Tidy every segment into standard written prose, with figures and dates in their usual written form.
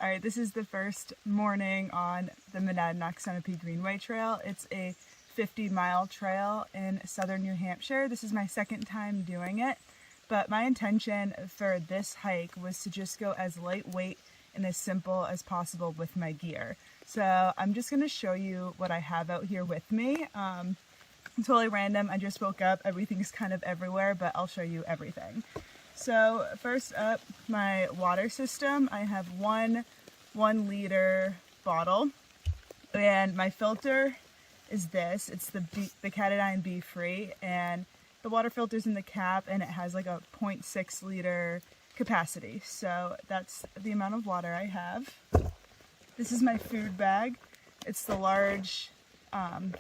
Alright, this is the first morning on the Monadnock Sunapee Greenway Trail. It's a 50-mile trail in Southern New Hampshire. This is my second time doing it, but my intention for this hike was to just go as lightweight and as simple as possible with my gear. So I'm just going to show you what I have out here with me. It's totally random. I just woke up. Everything's kind of everywhere, but I'll show you everything. So first up, my water system. I have one 1-liter bottle, and my filter is this. It's the Catadine Be Free, and the water filter's in the cap, and it has like a 0.6 liter capacity. So that's the amount of water I have. This is my food bag. It's the large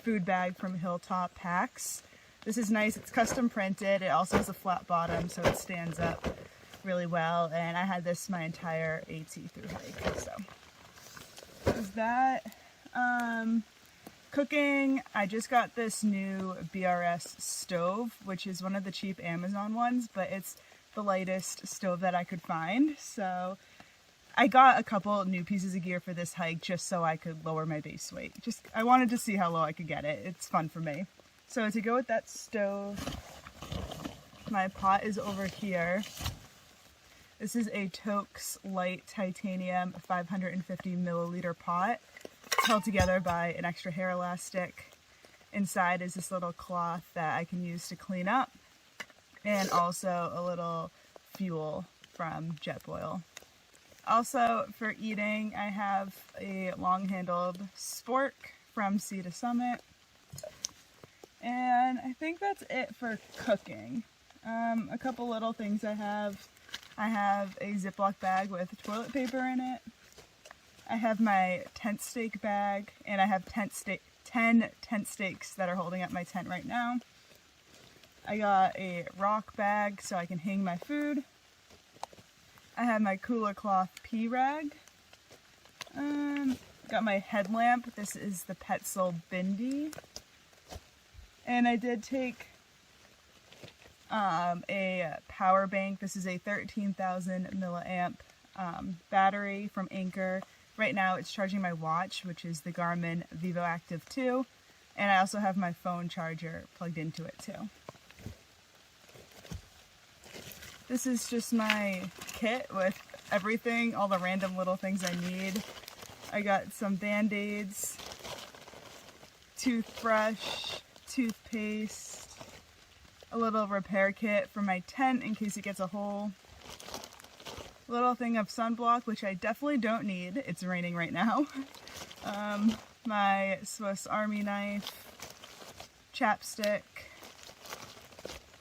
food bag from Hilltop Packs. This is nice. It's custom printed. It also has a flat bottom, so it stands up really well. And I had this my entire AT through hike. So there's that. Cooking. I just got this new BRS stove, which is one of the cheap Amazon ones, but it's the lightest stove that I could find. So I got a couple new pieces of gear for this hike just so I could lower my base weight. I wanted to see how low I could get it. It's fun for me. So to go with that stove, my pot is over here. This is a Toaks Light Titanium 550 milliliter pot. It's held together by an extra hair elastic. Inside is this little cloth that I can use to clean up, and also a little fuel from JetBoil. Also for eating, I have a long-handled spork from Sea to Summit. And I think that's it for cooking. A couple little things I have. I have a Ziploc bag with toilet paper in it. I have my tent stake bag, and I have 10 tent stakes that are holding up my tent right now. I got a rock bag so I can hang my food. I have my cooler cloth pea rag. Got my headlamp. This is the Petzl Bindi. And I did take a power bank. This is a 13,000 milliamp battery from Anchor. Right now it's charging my watch, which is the Garmin Vivo Active 2. And I also have my phone charger plugged into it too. This is just my kit with everything, all the random little things I need. I got some Band-Aids, toothbrush, toothpaste, a little repair kit for my tent in case it gets a hole, a little thing of sunblock, which I definitely don't need. It's raining right now. My Swiss Army knife, chapstick,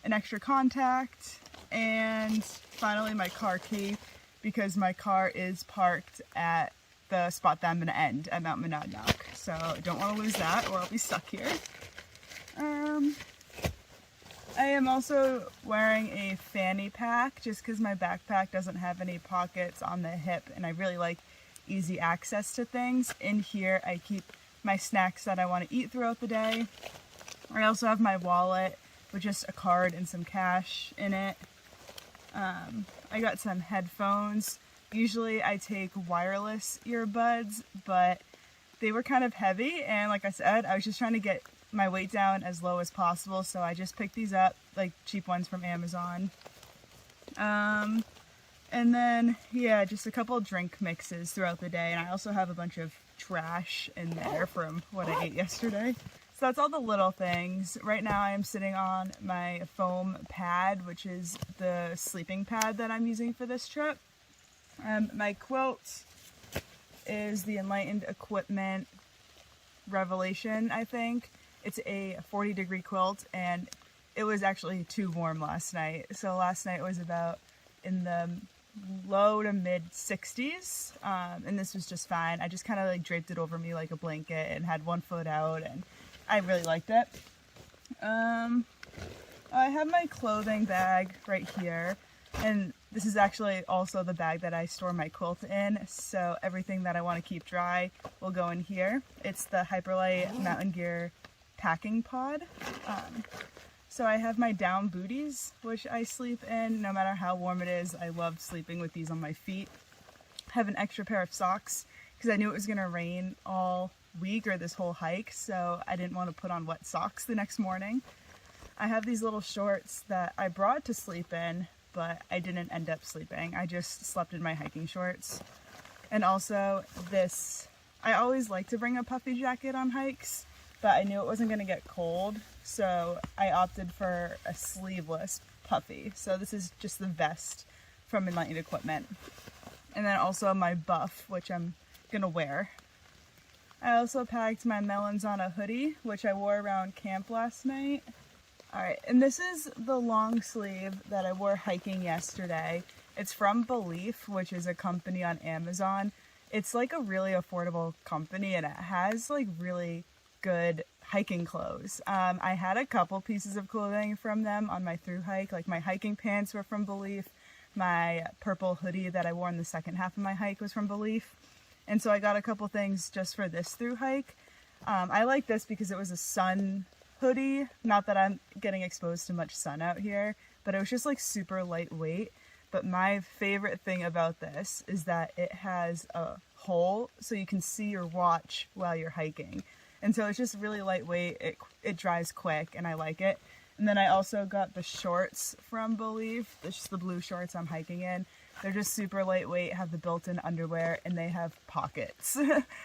an extra contact, and finally my car key, because my car is parked at the spot that I'm going to end at Mount Monadnock. So I don't want to lose that or I'll be stuck here. I am also wearing a fanny pack just because my backpack doesn't have any pockets on the hip, and I really like easy access to things. In here I keep my snacks that I want to eat throughout the day. I also have my wallet with just a card and some cash in it. I got some headphones. Usually I take wireless earbuds, but they were kind of heavy, and like I said, I was just trying to get my weight down as low as possible, so I just picked these up, like cheap ones from Amazon. And then, yeah, just a couple drink mixes throughout the day, and I also have a bunch of trash in there from what I ate yesterday. So that's all the little things. Right now I am sitting on my foam pad, which is the sleeping pad that I'm using for this trip. My quilt is the Enlightened Equipment Revelation, I think. It's a 40-degree quilt, and it was actually too warm last night. So last night was about in the low to mid 60s, and this was just fine. I just kind of like draped it over me like a blanket and had one foot out, and I really liked it. I have my clothing bag right here, and this is actually also the bag that I store my quilt in, so everything that I want to keep dry will go in here. It's the Hyperlight Mountain Gear packing pod. So I have my down booties, which I sleep in no matter how warm it is. I love sleeping with these on my feet. have an extra pair of socks because I knew it was going to rain all week or this whole hike, so I didn't want to put on wet socks the next morning. I have these little shorts that I brought to sleep in, but I didn't end up sleeping. I just slept in my hiking shorts. And also this, I always like to bring a puffy jacket on hikes, but I knew it wasn't going to get cold, so I opted for a sleeveless puffy. So this is just the vest from Enlightened Equipment. And then also my buff, which I'm gonna wear. I also packed my Melanzana hoodie, which I wore around camp last night. Alright, and this is the long sleeve that I wore hiking yesterday. It's from Belief, which is a company on Amazon. It's like a really affordable company, and it has like really good hiking clothes. I had a couple pieces of clothing from them on my thru hike, like my hiking pants were from Belief. My purple hoodie that I wore in the second half of my hike was from Belief. And so I got a couple things just for this thru hike. I like this because it was a sun hoodie. Not that I'm getting exposed to much sun out here, but it was just like super lightweight. But my favorite thing about this is that it has a hole so you can see your watch while you're hiking. And so it's just really lightweight, it dries quick, and I like it. And then I also got the shorts from Belief, just the blue shorts I'm hiking in. They're just super lightweight, have the built-in underwear, and they have pockets.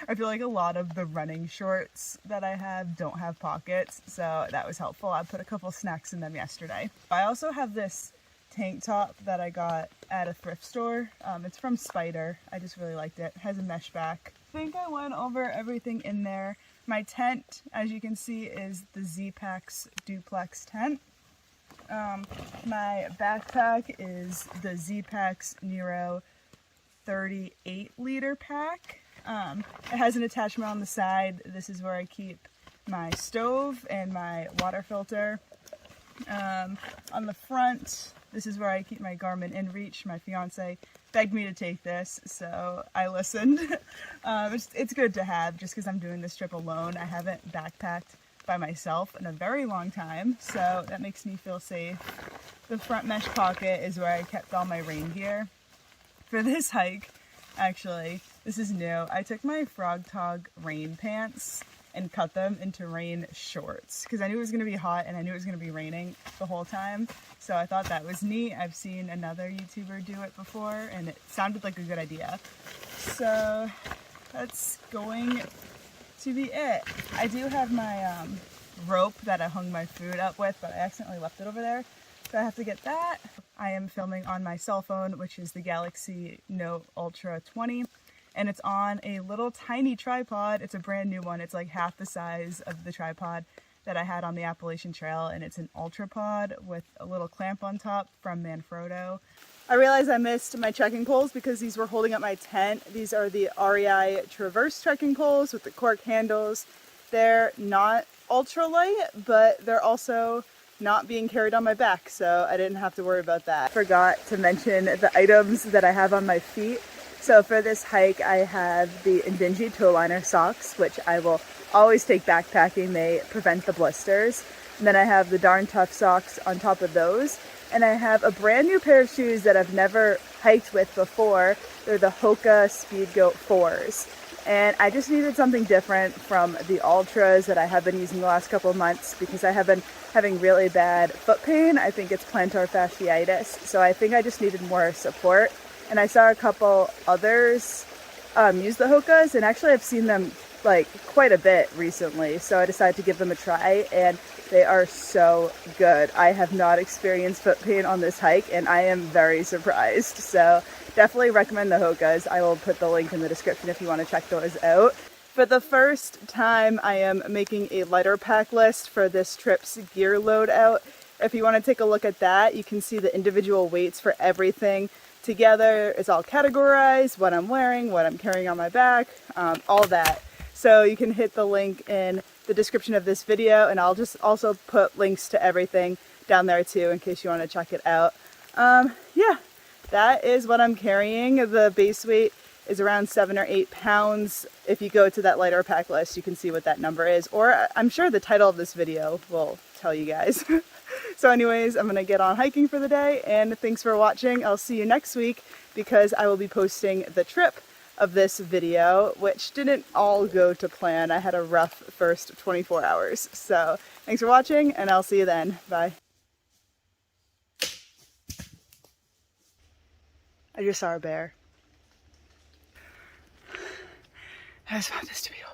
I feel like a lot of the running shorts that I have don't have pockets, so that was helpful. I put a couple snacks in them yesterday. I also have this tank top that I got at a thrift store. It's from Spider. I just really liked it. It has a mesh back. I think I went over everything in there. My tent, as you can see, is the Z-Pack's duplex tent. My backpack is the Z-Pack's Nero 38 liter pack. It has an attachment on the side. This is where I keep my stove and my water filter. On the front, this is where I keep my Garmin InReach. My fiance begged me to take this, so I listened. It's good to have just because I'm doing this trip alone. I haven't backpacked by myself in a very long time, so that makes me feel safe. The front mesh pocket is where I kept all my rain gear. For this hike, actually, this is new. I took my Frog Tog rain pants and cut them into rain shorts because I knew it was going to be hot and I knew it was going to be raining the whole time. So I thought that was neat. I've seen another YouTuber do it before and it sounded like a good idea. So that's going to be it. I do have my rope that I hung my food up with, but I accidentally left it over there. So I have to get that. I am filming on my cell phone, which is the Galaxy Note Ultra 20. And it's on a little tiny tripod. It's a brand new one. It's like half the size of the tripod that I had on the Appalachian Trail, and it's an Ultrapod with a little clamp on top from Manfrotto. I realized I missed my trekking poles because these were holding up my tent. These are the REI Traverse trekking poles with the cork handles. They're not ultralight, but they're also not being carried on my back, so I didn't have to worry about that. Forgot to mention the items that I have on my feet. So for this hike, I have the Invinji toe liner socks, which I will always take backpacking. They prevent the blisters. And then I have the Darn Tough socks on top of those. And I have a brand new pair of shoes that I've never hiked with before. They're the Hoka Speed Goat 4s. And I just needed something different from the Ultras that I have been using the last couple of months because I have been having really bad foot pain. I think it's plantar fasciitis. So I think I just needed more support. And I saw a couple others use the Hokas, and actually I've seen them like quite a bit recently. So I decided to give them a try, and they are so good. I have not experienced foot pain on this hike, and I am very surprised. So definitely recommend the Hokas. I will put the link in the description if you want to check those out. For the first time, I am making a LighterPack list for this trip's gear loadout. If you want to take a look at that, you can see the individual weights for everything together. It's all categorized, what I'm wearing, what I'm carrying on my back, all that. So you can hit the link in the description of this video, and I'll just also put links to everything down there too in case you want to check it out. Yeah, that is what I'm carrying. The base weight is around 7 or 8 pounds. If you go to that LighterPack list, you can see what that number is, or I'm sure the title of this video will tell you guys. So anyways, I'm gonna get on hiking for the day, and thanks for watching. I'll see you next week because I will be posting the trip of this video, which didn't all go to plan. I had a rough first 24 hours. So thanks for watching, and I'll see you then. Bye. I just saw a bear. I just want this to be over.